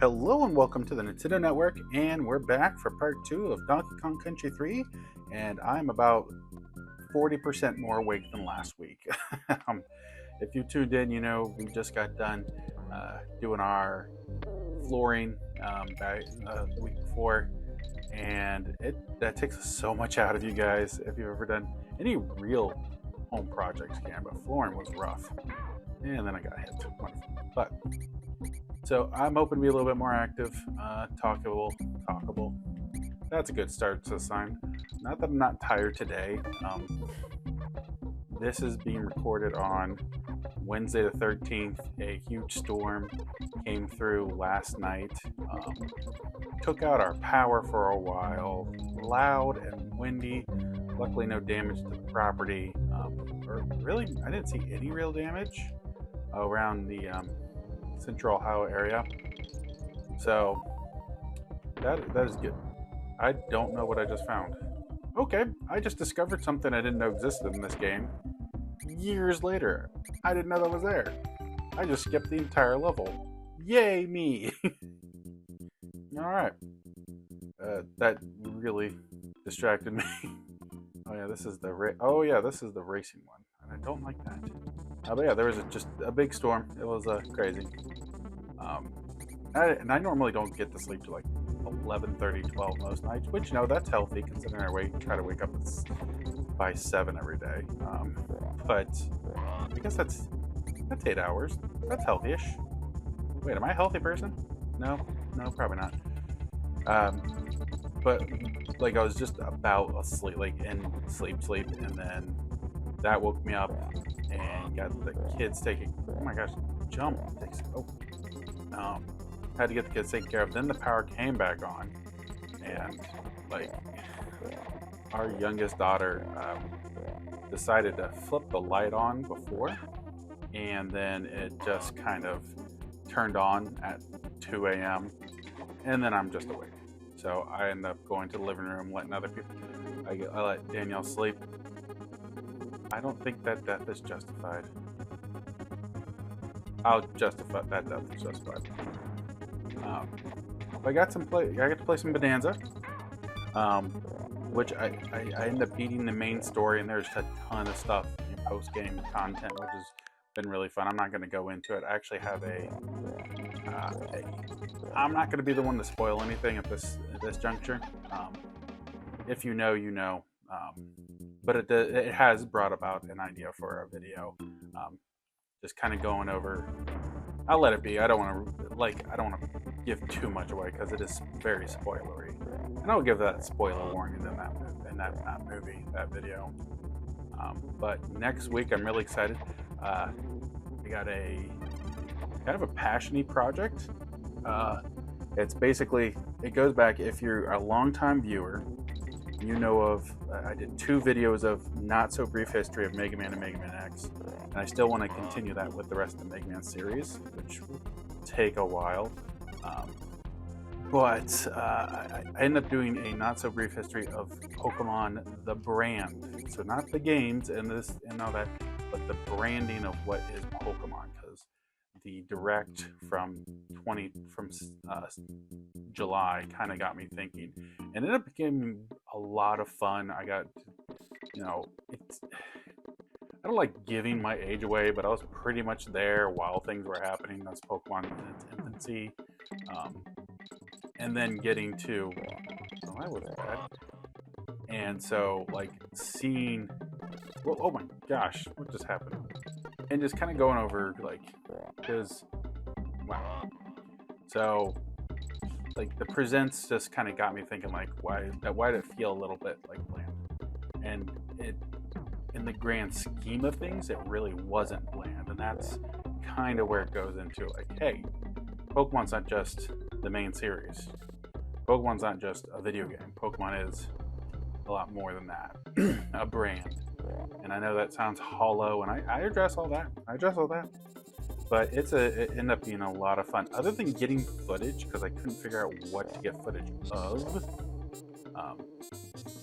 Hello and welcome to the Nintendo Network, and we're back for part 2 of Donkey Kong Country 3, and I'm about 40% more awake than last week. If you tuned in, you know we just got done doing our flooring the week before, and that takes so much out of you guys. If you've ever done any real home projects, but flooring was rough, and then I got hit. Wonderful. But so I'm hoping to be a little bit more active, talkable. That's a good start to the sign. Not that I'm not tired today. This is being recorded on Wednesday the 13th. A huge storm came through last night. Took out our power for a while. Loud and windy. Luckily no damage to the property. Or really, I didn't see any real damage around the Central Ohio area, so that is good. I don't know what I just found. Okay, I just discovered something I didn't know existed in this game years later. I didn't know that was there. I just skipped the entire level. Yay me! Alright. That really distracted me. Oh yeah, this is the racing one, and I don't like that. But yeah, there was just a big storm. It was crazy. And I normally don't get to sleep till like 11:30, 12 most nights, which, you know, that's healthy considering I try to wake up by 7 every day. But I guess that's 8 hours. That's healthy-ish. Wait, am I a healthy person? No, probably not. But like I was just about asleep, like in sleep, and then that woke me up and got the kids taken. Oh my gosh, jump! Had to get the kids taken care of. Then the power came back on, and like our youngest daughter decided to flip the light on before, and then it just kind of turned on at 2 a.m. and then I'm just awake. So I end up going to the living room, letting other people. I let Danielle sleep. I don't think that death is justified. I'll justify that death is justified. I got to play some Bonanza, which I ended up beating the main story, and there's a ton of stuff in post-game content, which has been really fun. I'm not going to go into it. I actually have I'm not going to be the one to spoil anything at this juncture. If you know, you know. But it has brought about an idea for a video. Just kind of going over. I'll let it be. I don't want to give too much away because it is very spoilery, and I'll give that spoiler warning in that video. But next week, I'm really excited. We got a kind of a passion-y project. It's basically, it goes back, if you're a longtime viewer, you know of, I did 2 videos of not so brief history of Mega Man and Mega Man X, and I still want to continue that with the rest of the Mega Man series, which will take a while. But I ended up doing a not so brief history of Pokemon the brand. So not the games and all that, but the branding of what is Pokemon, because the direct from July kind of got me thinking, and it ended up becoming a lot of fun. I got, I don't like giving my age away, but I was pretty much there while things were happening. That's Pokemon in its infancy, and then getting to, I was bad, and so like seeing, oh my gosh, what just happened? And just kind of going over, like, because, wow. So, like, the presents just kind of got me thinking, like, why did it feel a little bit like bland? And it, in the grand scheme of things, it really wasn't bland. And that's kind of where it goes into, like, hey, Pokemon's not just the main series. Pokemon's not just a video game. Pokemon is a lot more than that. A brand. And I know that sounds hollow, and I address all that. But it ended up being a lot of fun. Other than getting footage, because I couldn't figure out what to get footage of.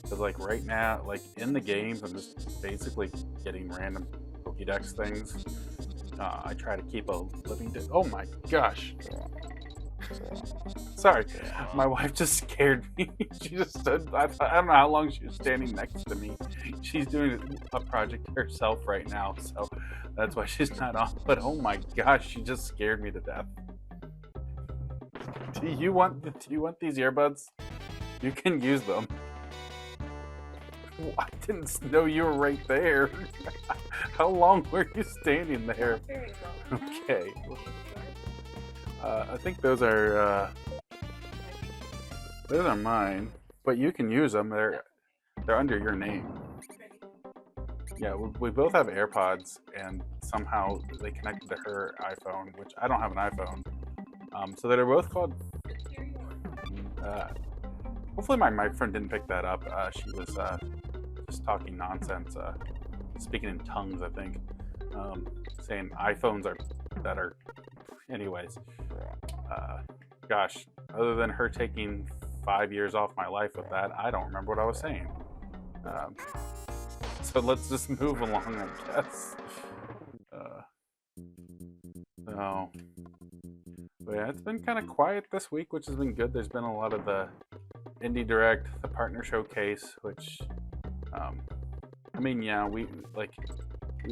Because like right now, like in the games, I'm just basically getting random Pokédex things. I try to keep a living. Oh my gosh! Sorry, my wife just scared me. She just stood. I don't know how long she was standing next to me. She's doing a project herself right now, so that's why she's not on. But oh my gosh, she just scared me to death. Do you want these earbuds? You can use them. I didn't know you were right there. How long were you standing there? Okay. I think those are mine, but you can use them. They're under your name. Yeah, we both have AirPods, and somehow they connected to her iPhone, which I don't have an iPhone. So they're both called. Hopefully my friend didn't pick that up. She was just talking nonsense, speaking in tongues, I think, saying iPhones are better. Anyways, gosh, other than her taking 5 years off my life with that, I don't remember what I was saying. So let's just move along, I guess. But yeah, it's been kind of quiet this week, which has been good. There's been a lot of the Indie Direct, the Partner Showcase, which, I mean, yeah, we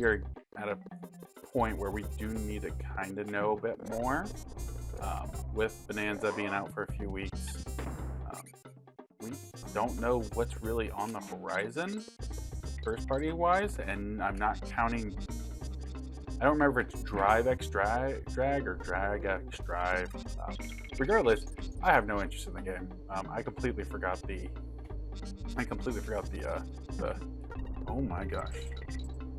are at a point where we do need to kind of know a bit more. With Bonanza being out for a few weeks, we don't know what's really on the horizon, first party wise, and I'm not counting. I don't remember if it's Drive X Drag or Drag X Drive. Regardless, I have no interest in the game. I completely forgot the. Oh my gosh!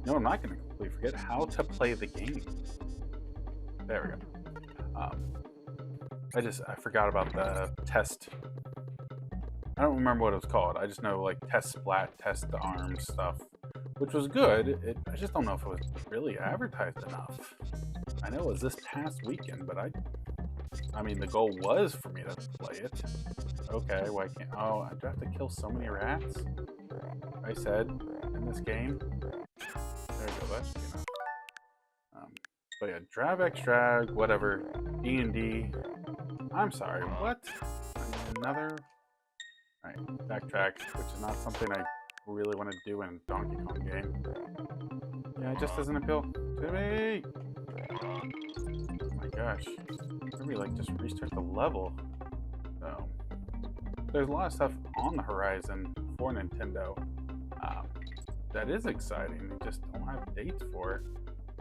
No, I'm not going to completely forget how to play the game. There we go. I forgot about the test. I don't remember what it was called. I just know like test splat, test the arms stuff, which was good. I just don't know if it was really advertised enough. I know it was this past weekend, but I mean, the goal was for me to play it. Okay, why can't? Oh, I do have to kill so many rats. I said in this game. There we go. That should be enough. But yeah, Drag X Drag, whatever. D&D. I'm sorry. What? Another. All right, backtrack, which is not something I really want to do in a Donkey Kong game. Yeah, it just doesn't appeal to me. Oh my gosh. Maybe like just restart the level. So there's a lot of stuff on the horizon for Nintendo. That is exciting. They just don't have dates for it.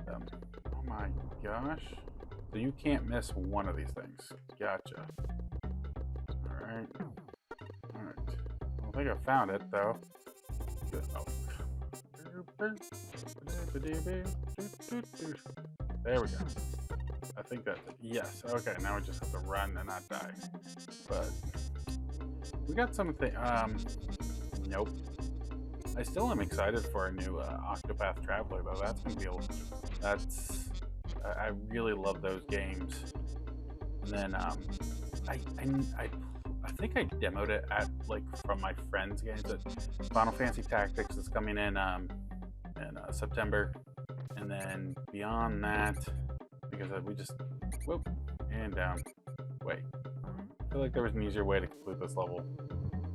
Oh my gosh. So you can't miss one of these things. Gotcha. Alright. Alright. I don't think I found it though. Oh. There we go. I think that's it. Yes. Okay, now we just have to run and not die. But we got something. Nope. I still am excited for a new Octopath Traveler though. That's gonna be I really love those games. And then I think I demoed it at from my friends' games. At Final Fantasy Tactics is coming in September, and then beyond that, because we just whoop and down. Wait, I feel like there was an easier way to complete this level,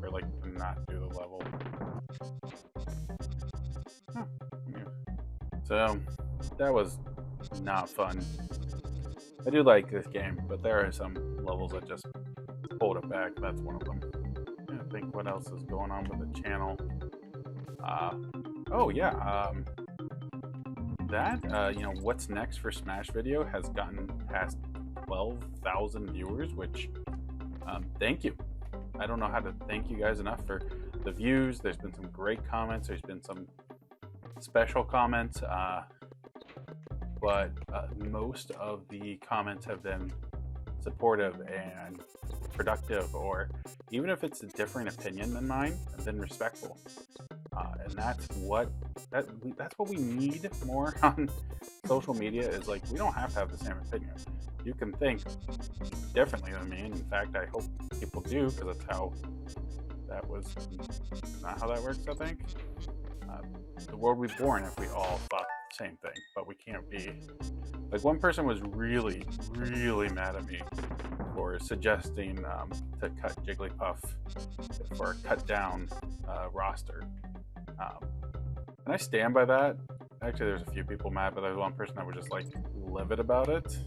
or to not do the level. Huh. Yeah. So that was not fun. I do like this game, but there are some levels that just hold it back. That's one of them. I think what else is going on with the channel. Oh yeah, what's next for Smash video has gotten past 12,000 viewers, which thank you. I don't know how to thank you guys enough for the views. There's been some great comments. There's been some special comments, but most of the comments have been supportive and productive, or even if it's a different opinion than mine, have been respectful. And that's what we need more on social media. Is we don't have to have the same opinion. You can think differently than me, and in fact, I hope people do, because that was not how that works. I think the world we'd be born if we all thought the same thing, but we can't be. One person was really, really mad at me for suggesting to cut Jigglypuff for a cut down roster. And I stand by that. Actually, there's a few people mad, but there's one person that was just like livid about it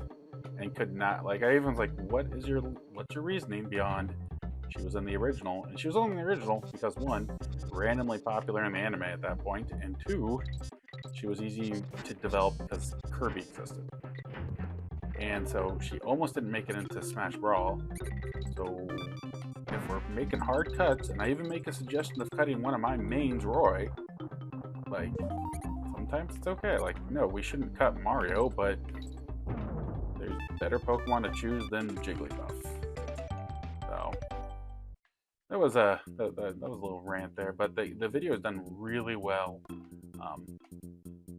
and could not, like, I even was like, what's your reasoning beyond she was in the original? And she was only in the original because, one, randomly popular in the anime at that point, and two, she was easy to develop because Kirby existed. And so she almost didn't make it into Smash Brawl. So if we're making hard cuts, and I even make a suggestion of cutting one of my mains, Roy, like, sometimes it's okay. Like, no, we shouldn't cut Mario, but there's better Pokemon to choose than Jigglypuff. So that was a little rant there, but the video is done really well.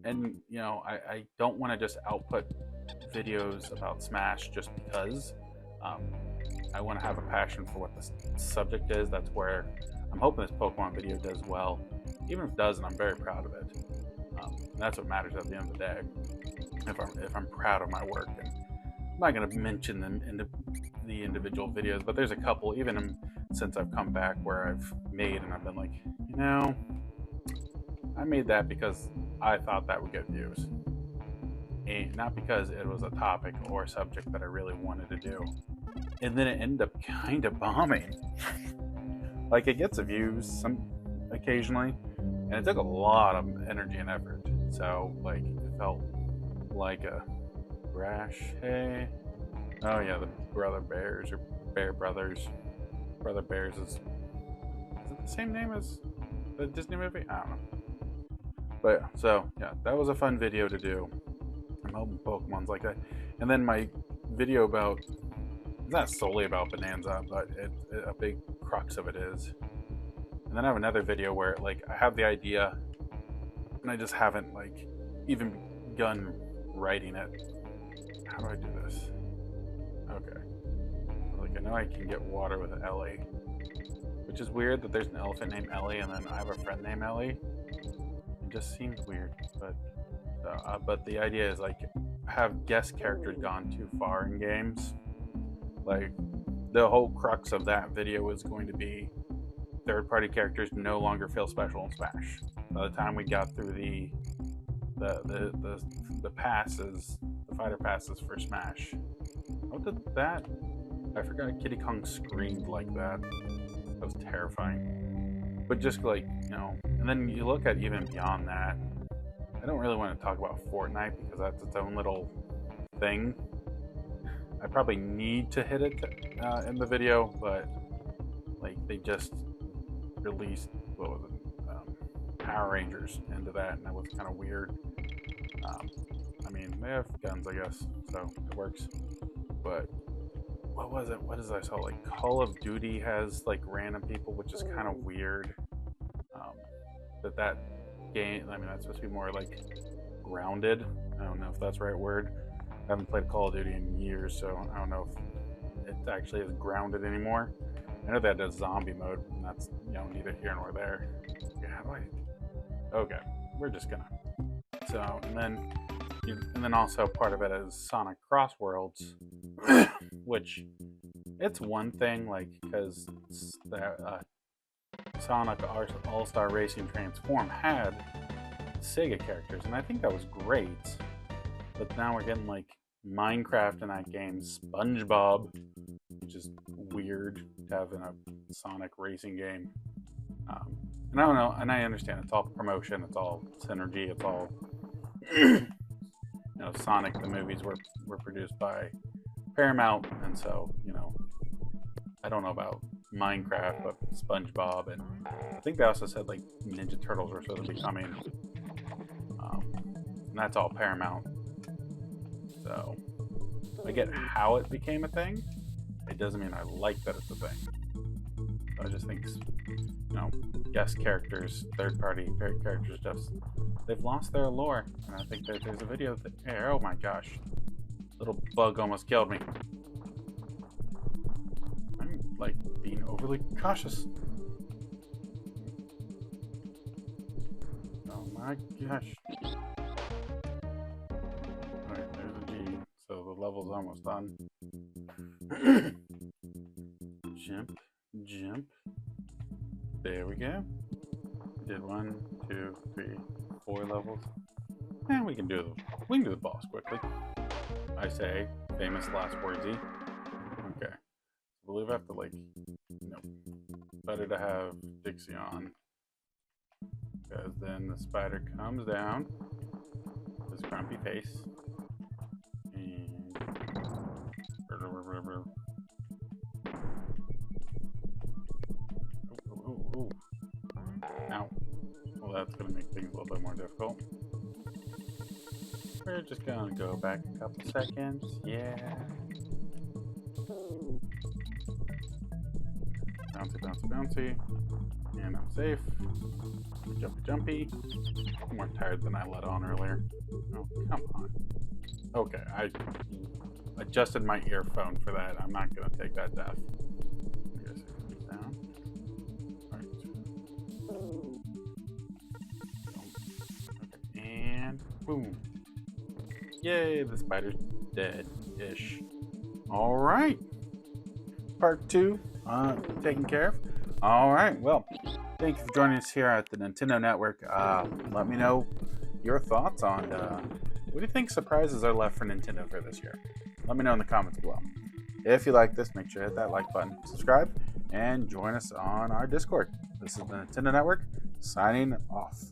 And you know, I don't want to just output videos about Smash just because. I want to have a passion for what the subject is. That's where I'm hoping this Pokemon video does well. Even if it doesn't, I'm very proud of it. And that's what matters at the end of the day. If I'm proud of my work, and I'm not going to mention them in the individual videos, but there's a couple, even since I've come back, where I've made and I've been like, you know, I made that because I thought that would get views, and not because it was a topic or a subject that I really wanted to do. And then it ended up kind of bombing. Like, it gets views occasionally, and it took a lot of energy and effort. So, like, it felt like a rash. Hey, oh yeah, the Brother Bears or Bear Brothers. Brother Bears is it the same name as the Disney movie? I don't know. But so yeah, that was a fun video to do. I'm hoping Pokemon's like that. And then my video about, it's not solely about Bonanza, but a big crux of it is. And then I have another video where, like, I have the idea and I just haven't, like, even begun writing it. How do I do this? Okay. Like, I know I can get water with Ellie, which is weird that there's an elephant named Ellie and then I have a friend named Ellie. It just seems weird, but the idea is, like, have guest characters gone too far in games. Like, the whole crux of that video is going to be third-party characters no longer feel special in Smash. By the time we got through the passes, the fighter passes for Smash, what did that? I forgot Kiddy Kong screamed like that. That was terrifying. But just, like, you know, and then you look at even beyond that. I don't really want to talk about Fortnite because that's its own little thing. I probably need to hit it in the video, but, like, they just released, what was it, Power Rangers into that, and that was kind of weird. I mean, they have guns, I guess, so it works. But what was it? What is I saw? Like, Call of Duty has, like, random people, which is kind of weird. That game, I mean, that's supposed to be more, like, grounded. I don't know if that's the right word. I haven't played Call of Duty in years, so I don't know if it actually is grounded anymore. I know they had a zombie mode, and that's, you know, neither here nor there. Yeah, how do I? Okay, we're just gonna. So, and then also part of it is Sonic Cross Worlds, which it's one thing, like, because the Sonic All-Star Racing Transform had Sega characters, and I think that was great. But now we're getting, like, Minecraft in that game, SpongeBob, which is weird to have in a Sonic racing game. And I don't know, and I understand it's all promotion, it's all synergy, it's all, you know, Sonic, the movies were produced by Paramount, and so, you know, I don't know about Minecraft, but SpongeBob, and I think they also said, like, Ninja Turtles were supposed to be coming, and that's all Paramount. So I get how it became a thing. It doesn't mean I like that it's a thing. I just think, you know, guest characters, third-party characters, just, they've lost their allure. And I think that there's a video that, oh my gosh, little bug almost killed me. I'm, like, being overly cautious. Oh my gosh. Alright, there's a G. So the level's almost done. Jump, jump. There we go. Did 1, 2, 3, 4 levels. And we can do the boss quickly. I say, famous last wordsy. Okay. I believe I have to nope. Better to have Dixie on. Because then the spider comes down. His grumpy face. And ooh. Ow. Well, that's gonna make things a little bit more difficult. We're just gonna go back a couple seconds. Yeah. Bouncy, bouncy, bouncy. And I'm safe. Jumpy, jumpy. I'm more tired than I let on earlier. Oh, come on. Okay, I adjusted my earphone for that. I'm not gonna take that death. I guess it comes down. Right. Okay, and boom. Yay, the spider's dead-ish. Alright. Part 2, taken care of. Alright, well, thank you for joining us here at the Nintendo Network. Let me know your thoughts on what do you think surprises are left for Nintendo for this year? Let me know in the comments below. If you like this, make sure to hit that like button, subscribe, and join us on our Discord. This is the Nintendo Network, signing off.